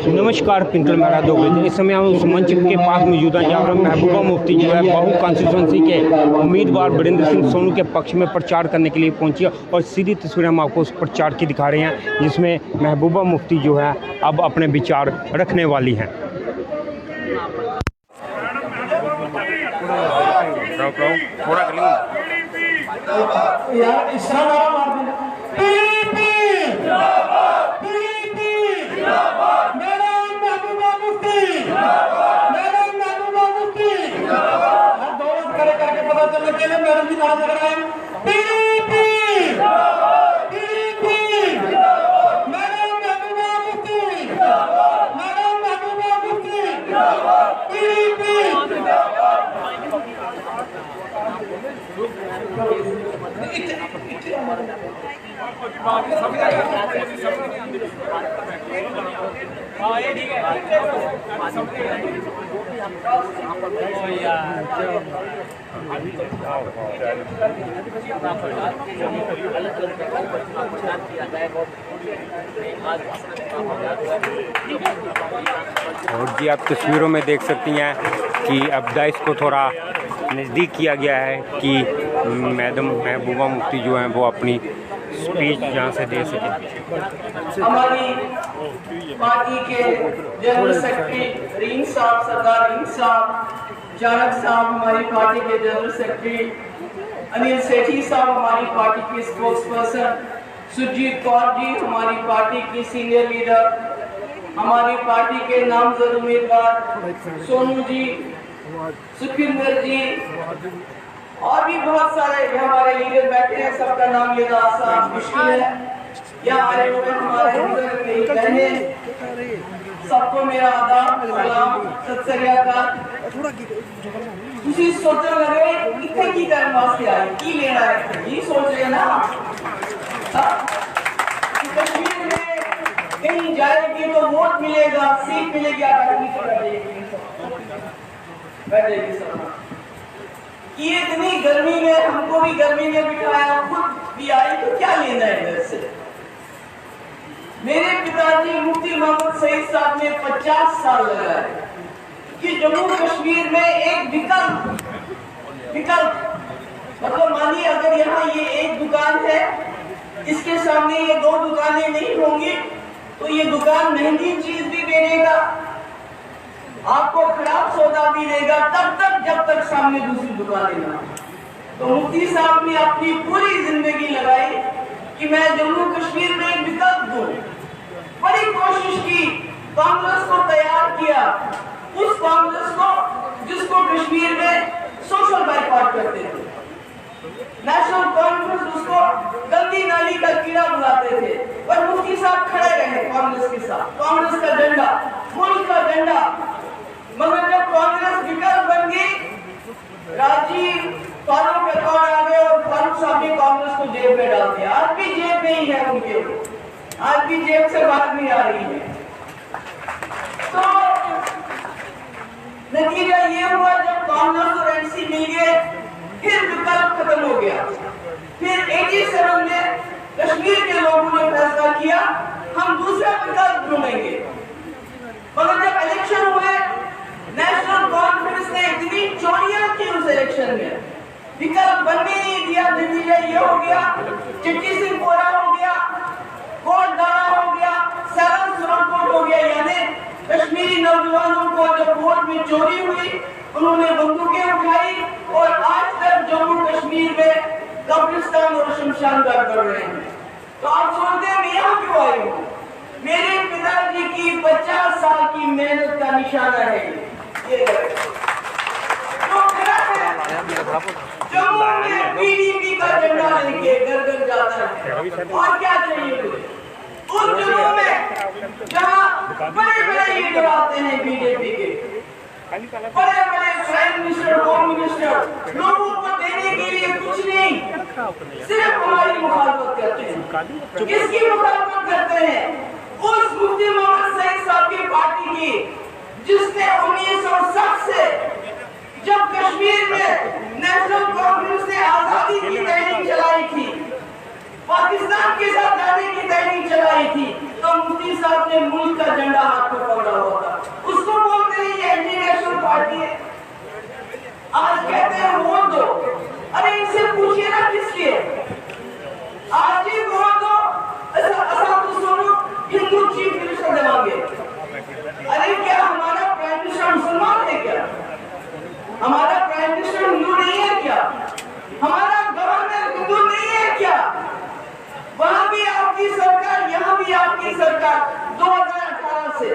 नमस्कार, पिंटल मेरा दोगले। इस समय हम उस मंच के पास मौजूद हैं जहाँ पर महबूबा मुफ्ती जो है बहू कॉन्स्टिट्यूंसी के उम्मीदवार वीरेंद्र सिंह सोनू के पक्ष में प्रचार करने के लिए पहुंची है और सीधी तस्वीरें हम आपको उस प्रचार की दिखा रहे हैं जिसमें महबूबा मुफ्ती जो है अब अपने विचार रखने वाली हैं। मैडम जी नारा लगा रहे हैं और जी आप तस्वीरों में देख सकती हैं कि अब दाइश को थोड़ा नज़दीक किया गया है कि मैडम महबूबा मुफ्ती जो हैं वो अपनी स्पीच यहाँ से दे सकें। हमारी पार्टी के जनरल सेक्रेटरी रीन साहब, सरदार रीन साहब, चाणक साहब हमारी पार्टी के जनरल सेक्रेटरी, अनिल सेठी साहब हमारी पार्टी के स्पोक्स पर्सन, सुरजीत कौर जी हमारी पार्टी की सीनियर लीडर, हमारी पार्टी के नामजद उम्मीदवार सोनू जी, सुखिंदर जी और भी बहुत सारे हमारे लीडर बैठे हैं। सबका नाम लेना आसान मुश्किल है। यहाँ आए हुए हमारे बहने, सबको मेरा आदाब, सलाम, सत श्री अकाल। तुसी सोचने लगे इतने की करने वास्ते आए, की लेना है, ये सोच रहे ना। कश्मीर में कहीं जाएगी तो वोट मिलेगा, सीट मिलेगी, ये इतनी गर्मी में हमको भी गर्मी में बिठाया, खुद भी आई तो क्या लेना है इधर से। मेरे पिताजी मुफ्ती मोहम्मद सईद साहब ने 50 साल लगाए कि जम्मू कश्मीर में एक विकल्प मतलब मानिए अगर यहाँ ये एक दुकान है, इसके सामने ये 2 दुकानें नहीं होंगी तो ये दुकान महंगी चीज भी बेचेगा, आपको खराब सौदा भी देगा तब तक जब तक सामने दूसरी दुकानें ना। तो मुफ्ती साहब ने अपनी पूरी जिंदगी लगाई कि मैं जम्मू कश्मीर में एक विकल्प दूं। बड़ी कोशिश की, कांग्रेस को तैयार किया, उस कांग्रेस को जिसको कश्मीर में सोशल बाइकआउट करते थे, नेशनल कॉन्फ्रेंस उसको गंदी नाली का कीड़ा बुलाते थे, पर मुफ्ती साहब खड़े रहे कांग्रेस के साथ, कांग्रेस का झंडा, मुल्क का झंडा। मगर जब कांग्रेस विकल्प बन गई, राजीव फारूक आ गए और फारूक साहब ने कांग्रेस को जेब में डाल दिया। आज भी जेब में ही है उनके, आज भी जेब से बाहर नहीं आ रही है। तो नतीजा ये हुआ जब कांग्रेस और एनसी मिल गए, फिर विकल्प खत्म हो गया। फिर 87 में कश्मीर के लोगों ने फैसला किया हम दूसरा विकल्प ढूंढेंगे। मगर जब इलेक्शन हुए, नेशनल कॉन्फ्रेंस ने इतनी चोरियां की उस इलेक्शन में, विकल्प बनने नहीं दिया। नतीजा ये हो गया, चिट्टी सिंह पोरा हो गया, कोट दाना हो गया, सैलन सुरनकोट हो गया। यानी कश्मीरी नौजवानों को जब वोट में चोरी हुई, उन्होंने बंदूकें उठाई और आज तक जम्मू कश्मीर में कब्रिस्तान और शमशान घाट कर रहे हैं। तो आप सोचते हैं मैं यहाँ क्यों आई हूँ? मेरे पिताजी की 50 साल की मेहनत का निशाना है ये। तो जम्मू में पीडीपी का झंडा लेके घर घर जाता है और क्या चाहिए मुझे? उस जम्मू में जहाँ बड़े बड़े लीडर आते हैं बीजेपी के, बड़े बड़े प्राइम मिनिस्टर, होम मिनिस्टर, लोगों को देने के लिए कुछ नहीं, सिर्फ हमारी मुखालफत करते हैं। किसकी मुखालफत करते हैं? उस मुफ्ती मोहम्मद सईद साहब की पार्टी की, जिसने 1960 से जब कश्मीर में नेशनल कॉन्फ्रेंस ने आजादी की तहरीक चलाई थी, पाकिस्तान के साथ जाने की तहरीक चलाई थी, तो मुफ्ती की सरकार 2018 से।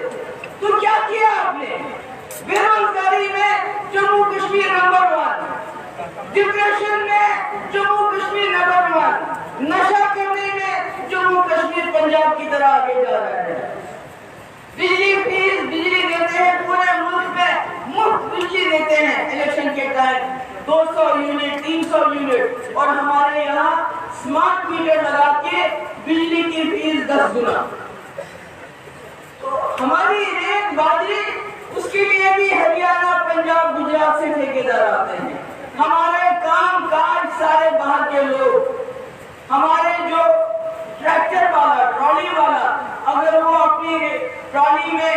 तो क्या किया आपने? बेरोजगारी में जम्मू कश्मीर नंबर 1, डिप्रेशन में जम्मू कश्मीर नंबर 1, नशा करने में जम्मू कश्मीर पंजाब की तरह आगे जा रहा है। बिजली देते हैं पूरे मुल्क में, मुफ्त बिजली देते हैं इलेक्शन के टाइम 200 यूनिट 300 यूनिट, और हमारे यहाँ स्मार्ट मीटर लगा के बिजली की फीस 10 गुना। तो हमारी रेत बाजरी, उसके लिए भी हरियाणा पंजाब गुजरात से ठेकेदार आते हैं। हमारे काम काज सारे बाहर के लोग। हमारे जो ट्रैक्टर वाला, ट्रॉली वाला, अगर वो अपनी ट्रॉली में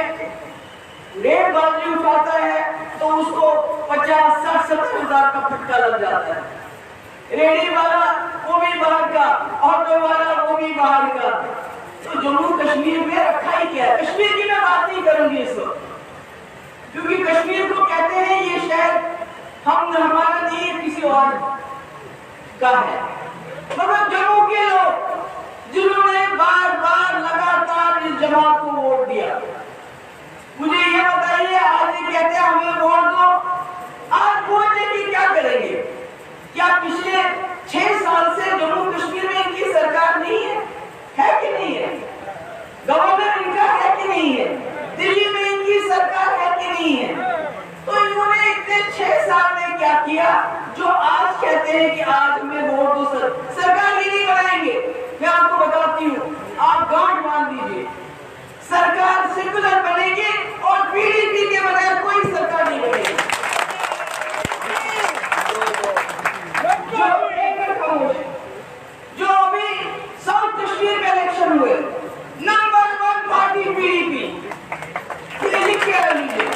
रेत बाजरी उठाता है तो उसको 50-60-70 हजार का फटका लग जाता है। रेडी वाला वो भी बाहर का, ऑटो वाला वो भी बाहर का। तो जम्मू कश्मीर में रखा ही क्या है? कश्मीर की मैं बात नहीं करूंगी इस वक्त, क्योंकि कश्मीर को कहते हैं ये शहर हमारा नहीं है, किसी और का है। मगर जम्मू के लोग जिन्होंने बार बार लगातार इस जमात को वोट दिया, मुझे ये बताइए, आज ये कहते हैं हमें वोट दो, आज वोट देके क्या करेंगे? क्या पिछले 6 साल से जम्मू कश्मीर में इनकी सरकार नहीं है? है कि नहीं है? गवर्नर इनका है कि नहीं है? दिल्ली में इनकी सरकार है कि नहीं है? तो इन्होंने इतने 6 साल में क्या किया जो आज कहते हैं कि आज हमें वोट दो? सरकार ही नहीं बनाएंगे। मैं आपको बताती हूँ, आप गांठ बांध दीजिए, सरकार सेकुलर बनेगी और पीडीपी के बगैर कोई सरकार नहीं बनेगी। जो अभी साउथ कश्मीर में इलेक्शन हुए, नंबर 1 पार्टी पीडीपी, लिख के लीजिए।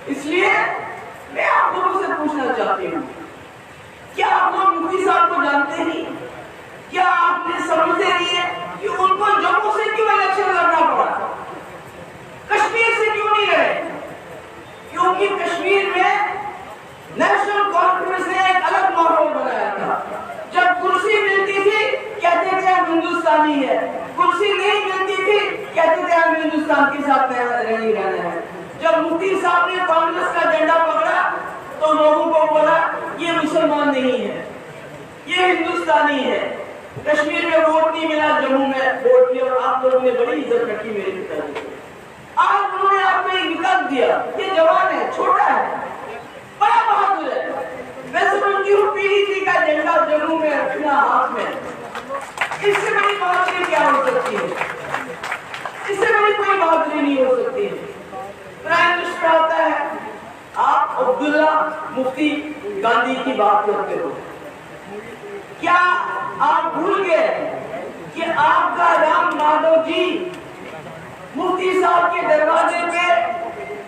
इसलिए मैं आप लोगों से पूछना चाहती हूँ, क्या आप लोग मुफ्ती साहब को जानते नहीं? क्या आपने समझते नहीं है कि उनको जम्मू से क्यों इलेक्शन लड़ना पड़ा, कश्मीर से क्यों नहीं लड़े? क्योंकि कश्मीर में नेशनल कॉन्फ्रेंस ने एक अलग माहौल बनाया था। जब कुर्सी मिलती थी कहते थे हम हिंदुस्तानी है, कुर्सी नहीं मिलती थी कहते थे हम हिंदुस्तान के साथ नहीं रहना है। जब मुफ्ती साहब ने कांग्रेस का झंडा पकड़ा तो लोगों को बोला ये मुसलमान नहीं है, ये हिंदुस्तानी है। कश्मीर में वोट नहीं मिला, जम्मू में वोट दिया, और आप लोगों ने बड़ी इज्जत रखी मेरे पिताजी को। आज उन्होंने आपको एक विकल्प दिया, ये जवान है, छोटा है, बड़ा बहादुर है। मैं समझती हूँ पीडीपी का झंडा जम्मू में रखना हाथ में, इससे बड़ी बहादुरी क्या हो सकती है? इससे बड़ी कोई बहादुरी नहीं हो सकती है। प्राइम मिनिस्टर आता है, आप अब्दुल्ला मुफ्ती गांधी की बात करते हो। क्या आप भूल गए कि आपका राम माधव जी मुफ्ती साहब के दरवाजे पे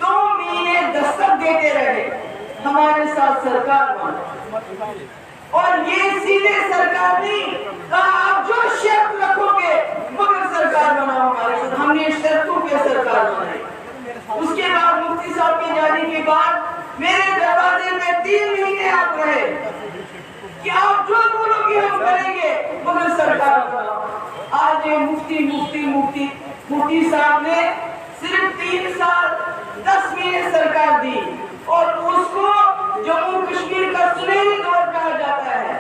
2 महीने दस्तक देते रहे, हमारे साथ सरकार बना, और ये सीधे सरकार नहीं कहा आप जो शर्त रखोगे मगर सरकार बनाओ हमारे साथ। हमने शर्तों पे सरकार बनाई। उसके बाद मुफ्ती साहब के जाने के बाद मेरे दरवाजे में 3 महीने आप रहे कि आप जो बोलोगे हम करेंगे मगर सरकार बनाओ। आज ये मुफ्ती साहब ने सिर्फ 3 साल 10 महीने सरकार दी, और उसको जम्मू कश्मीर का सुनहरी दौर कहा जाता है।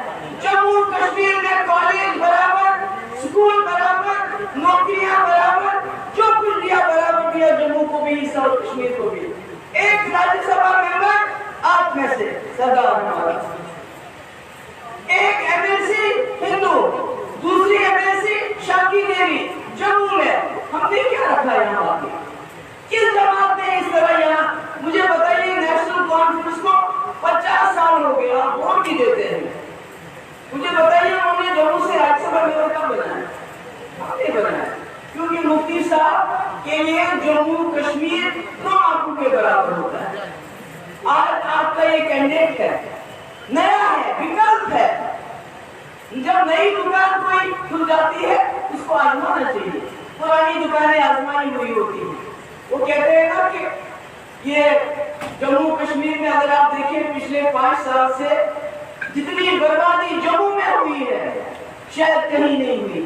जम्मू कश्मीर में कॉलेज बराबर, स्कूल बराबर, नौकरियां बराबर, जो कुछ दिया बराबर दिया, जम्मू को भी, साउथ कश्मीर को भी। एक राज्यसभा मेंबर आप में से सरदार हमारा, एक एमएलसी हिंदू, दूसरी एमएलसी शाकी देवी जम्मू में। हमने क्या रखा यहाँ आगे? किस जमात ने इस तरह यहाँ, मुझे बताइए, नेशनल कॉन्फ्रेंस को 50 साल हो गए, आप वोट भी देते हैं। मुझे बताइए उन्होंने जम्मू से राज्यसभा मेंबर कब बनाया? हमने बनाया, क्योंकि मुफ्ती साहब के लिए जम्मू कश्मीर 2 आंखों के बराबर होता है। आज आपका ये कैंडिडेट है, नया है, विकल्प है। जब नई दुकान कोई खुल जाती है उसको आजमाना चाहिए। पुरानी दुकानें आजमाई हुई होती है। वो कहते हैं ना कि ये जम्मू कश्मीर में अगर आप देखें पिछले 5 साल से जितनी बर्बादी जम्मू में हुई है शायद कहीं नहीं हुई है।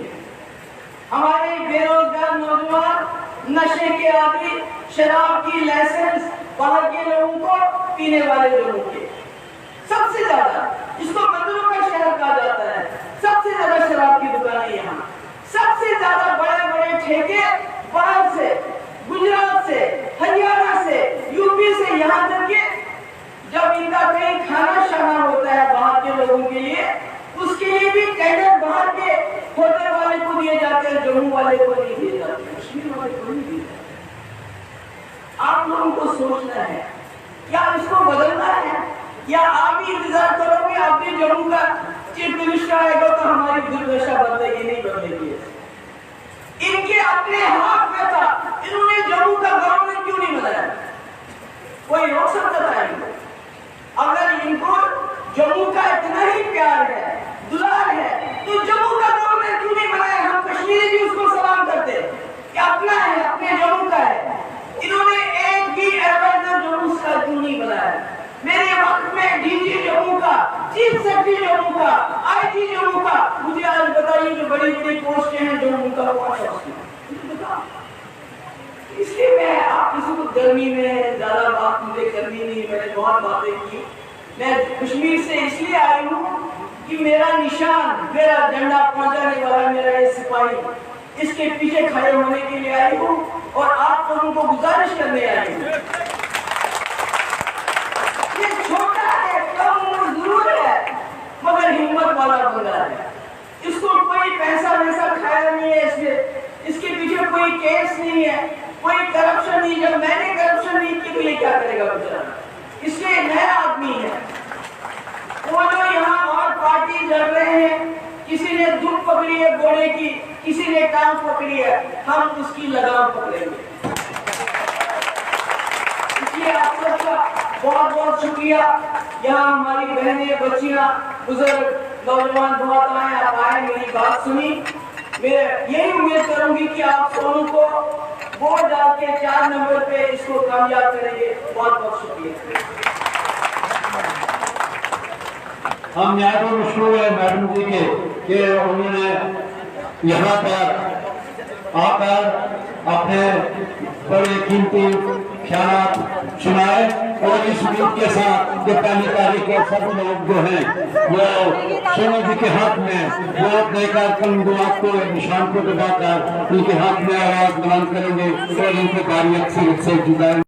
नौजवान नशे के आदि, शराब की लाइसेंस बाहर के लोगों को, पीने वाले लोगों के सबसे ज्यादा, इसको मंदिरों का शहर कहा जाता है, सबसे ज्यादा शराब की दुकानें यहाँ, सबसे ज्यादा बड़े बड़े ठेके बाहर से, गुजरात से, हरियाणा से, यूपी से, यहाँ तक कि जब इनका कहीं खाना शाना होता है बाहर के लोगों के लिए, उसके लिए भी टेंडर बाहर के होटल वाले को दिए जाते हैं, जम्मू वाले को नहीं दिए जाते, कश्मीर वाले को नहीं दिए जाते। आप लोगों को सोचना है, क्या इसको बदलना है, या आप भी इंतजार करोगे आप भी जम्मू का चीफ मिनिस्टर आएगा तो हमारी दुर्दशा बदलेगी? नहीं बदलेगी। इनके अपने हाथ में था, इन्होंने जम्मू का गवर्नर क्यों नहीं बनाया? कोई रोक सकता था इनको? अगर इनको जम्मू का इतना ही प्यार है, दुलार है, तो जम्मू का गवर्नर क्यों नहीं बनाया? हम कश्मीरी भी उसको सलाम करते कि अपना है, अपने जम्मू का है। इन्होंने एक भी एडवाइजर जम्मू का क्यों नहीं बनाया? मेरे वक्त में डीजी जम्मू का, चीफ सेक्रेटरी जम्मू का, आईजी जम्मू का, मुझे आज बताइए जो बड़ी बड़ी पोस्टें हैं जम्मू का, कौन सा? इसलिए मैं आप किसी को गर्मी में ज्यादा बात मुझे करनी नहीं, मैंने बहुत बातें की। मैं कश्मीर से इसलिए आई हूँ कि मेरा निशान, मेरा झंडा पहुंचाने वाला मेरा ये सिपाही, इसके पीछे खड़े होने के लिए आई हूँ और आप लोगों को गुजारिश करने आई हूँ। ये छोटा है, कम उम्र जरूर है, मगर हिम्मत वाला बंदा है। इसको कोई पैसा वैसा खाया नहीं है, इसके पीछे कोई केस नहीं है, कोई करप्शन नहीं। जब मैंने करप्शन नहीं की तो ये क्या करेगा बेचारा? इसलिए नया आदमी है। वो जो यहाँ और पार्टी लड़ रहे हैं, किसी ने दुख पकड़ी है घोड़े की, किसी ने टांग पकड़ी है, हम उसकी लगाम पकड़ेंगे। इसलिए आप सबका बहुत बहुत शुक्रिया। यहाँ हमारी बहनें, बच्चियां, बुजुर्ग, नौजवान बहुत आए, आप आए, मेरी बात सुनी। मैं यही उम्मीद करूंगी कि आप सोनू को वोट डाल के 4 नंबर पे इसको कामयाब करेंगे। बहुत बहुत शुक्रिया। हम न्याय को मशहूर है मैडम जी के कि उन्होंने यहाँ पर आकर अपने बड़े कीमती ख्याल सुनाए और इस उम्मीद के साथ कि 1 तारीख को सब लोग जो हैं वो सोनू जी के हाथ में वोट देकर कल गुलाब को निशान को दबाकर उनके हाथ में आवाज बुलंद करेंगे और उनको भारी अक्सर से जिताएंगे।